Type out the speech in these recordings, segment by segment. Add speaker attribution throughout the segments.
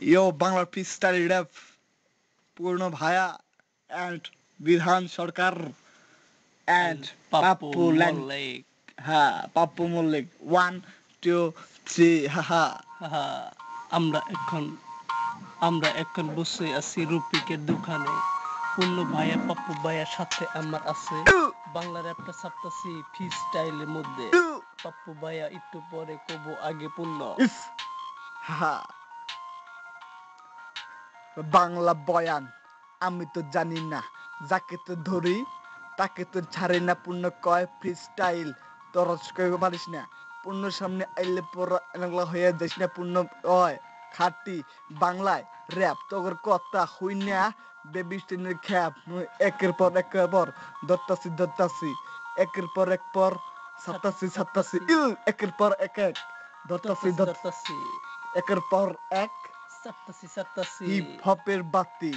Speaker 1: Yo, Bangla freestyle rap, Purno Bhaya and Vidhan Sarkar and
Speaker 2: and Pappu
Speaker 1: Pappu Lang.
Speaker 2: Molek.
Speaker 1: Ha, Pappu Mullik. 1, 2, 3, haha.
Speaker 2: হাহা, আমরা এখন আমরা এখন বসে আছি রুপিকের দোকানে। পূর্ণ ভাইয়া পাপ্পু ভাইয়ার সাথে আমার আছে। বাংলা র্যাপটা ছাপতাছি ফ্রি স্টাইলের মধ্যে। পাপ্পু ভাইয়া একটু পরে কব আগে পূর্ণ।
Speaker 1: ইস, হাহা। বাংলা বয়ান আমি তো জানি না, যাকে তো ধরি তাকে তো ছাড়ি না। পূর্ণ কয় ফ্রি স্টাইল তোরা কইতে পারিস না। পূর্ণ সামনে আইলে পর এনগলা হয়ে যাইস না। পূর্ণ কয় খাটি বাংলায় র্যাপ তোর কথা হই না। বেবি স্টেনের খ্যাপ একের পর ধরতাছি একের পর এক পর সাতাসি একের পর এক ধরতাছি একের পর এক
Speaker 2: সাপতাছি
Speaker 1: হিপ হপের বাতি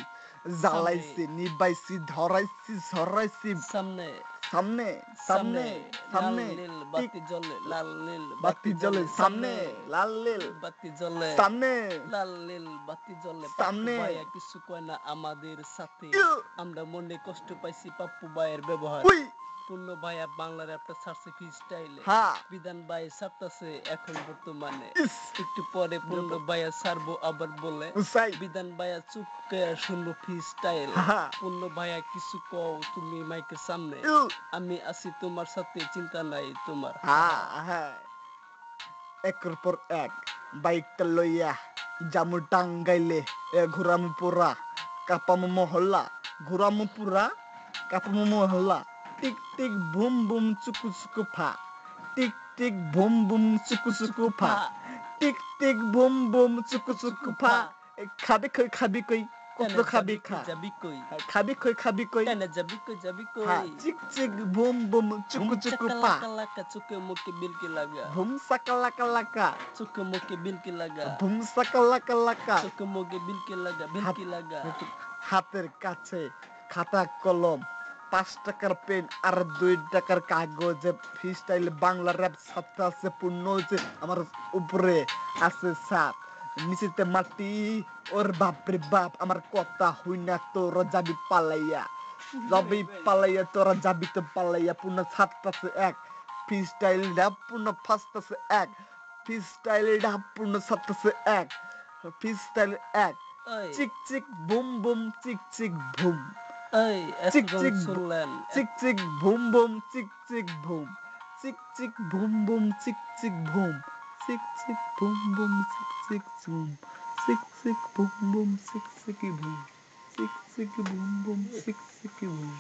Speaker 1: জ্বালাইছি নিবাইছি ধরাইছি ঝরাইছি
Speaker 2: সামনে
Speaker 1: সামনে
Speaker 2: সামনে
Speaker 1: সামনে
Speaker 2: লাল নীল বাতি জ্বলে লাল নীল
Speaker 1: বাতি জ্বলে সামনে লাল নীল
Speaker 2: বাতি জ্বলে
Speaker 1: সামনে
Speaker 2: লাল নীল বাতি জ্বলে
Speaker 1: সামনে।
Speaker 2: পাপ্পু ভাইয়া কিছু কয় না আমাদের সাথে। আমরা মনে কষ্ট পাইছি পাপ্পু ভাইয়ের ব্যবহার।
Speaker 1: উই
Speaker 2: পূর্ণ ভাইয়া বাংলা র্যাপটা ছাড়ছে ফ্রি স্টাইলে।
Speaker 1: হা
Speaker 2: বিধান ভাই ছাড়তাছে এখন বর্তমানে।
Speaker 1: ইস
Speaker 2: একটু পরে পূর্ণ ভাইয়া ছাড়বো আবার বলে।
Speaker 1: উসাই
Speaker 2: বিধান ভাইয়া চুপ করে শুনবো ফ্রি স্টাইল।
Speaker 1: হা
Speaker 2: পূর্ণ ভাইয়া কিছু কও তুমি মাইকের সামনে। আমি আছি তোমার সাথে চিন্তা নাই তোমার।
Speaker 1: হা হা একের পর এক বাইকটা লইয়া জামু টাঙ্গাইলে ঘুরামু পুরা কাপামু মহল্লা ঘুরামু পুরা কাপামু মহল্লা টিক টিক বুম বুম চুকু চুকু ফা টিক টিক বুম বুম চুকু চুকু ফা টিক টিক বুম বুম চুকু চুকু ফা খাবি কই কত খাবি খা
Speaker 2: যাবি কই
Speaker 1: খাবি কই
Speaker 2: কেন যাবি কই
Speaker 1: হ্যাঁ চিক চিক বুম বুম চুকু চুকু পা
Speaker 2: লাকা চোখে মুখে বিলকি লাগা
Speaker 1: বুম সাকা লাকা
Speaker 2: চোখে মুখে বিলকি লাগা
Speaker 1: বুম সাকা লাকা
Speaker 2: চোখে মুখে বিলকি লাগা
Speaker 1: হাতের কাছে খাতা কলম 5 টাকার পেন আর 2 টাকার কাগজে ফ্রি স্টাইল বাংলা র্যাপ ছাপতে আছে পূর্ণ হয়েছে আমার উপরে আছে সাপ নিচেতে মাটি ওর বাপরে বাপ আমার কথা হই না তোর যাবি পালাইয়া তোরা যাবি তো পালাইয়া পূর্ণ ছাপতেছে এক ফ্রি স্টাইল র্যাপ পূর্ণ ফাস্তাছে এক ফ্রি স্টাইল র্যাপ পূর্ণ ছাপতেছে এক ফ্রি স্টাইল এক চিক চিক বুম বুম চিক চিক বুম
Speaker 2: এই
Speaker 1: চিক
Speaker 2: এতক্ষণ
Speaker 1: চিক
Speaker 2: শুনলেন
Speaker 1: চিক চিক বুম বুম চিক চিক বুম চিক চিক বুম বুম চিক চিক বুম চিক চিক বুম বুম চিক চিক বুম চিক চিক বুম বুম চিক চিক বুম চিক চিক বুম বুম চিক চিক বুম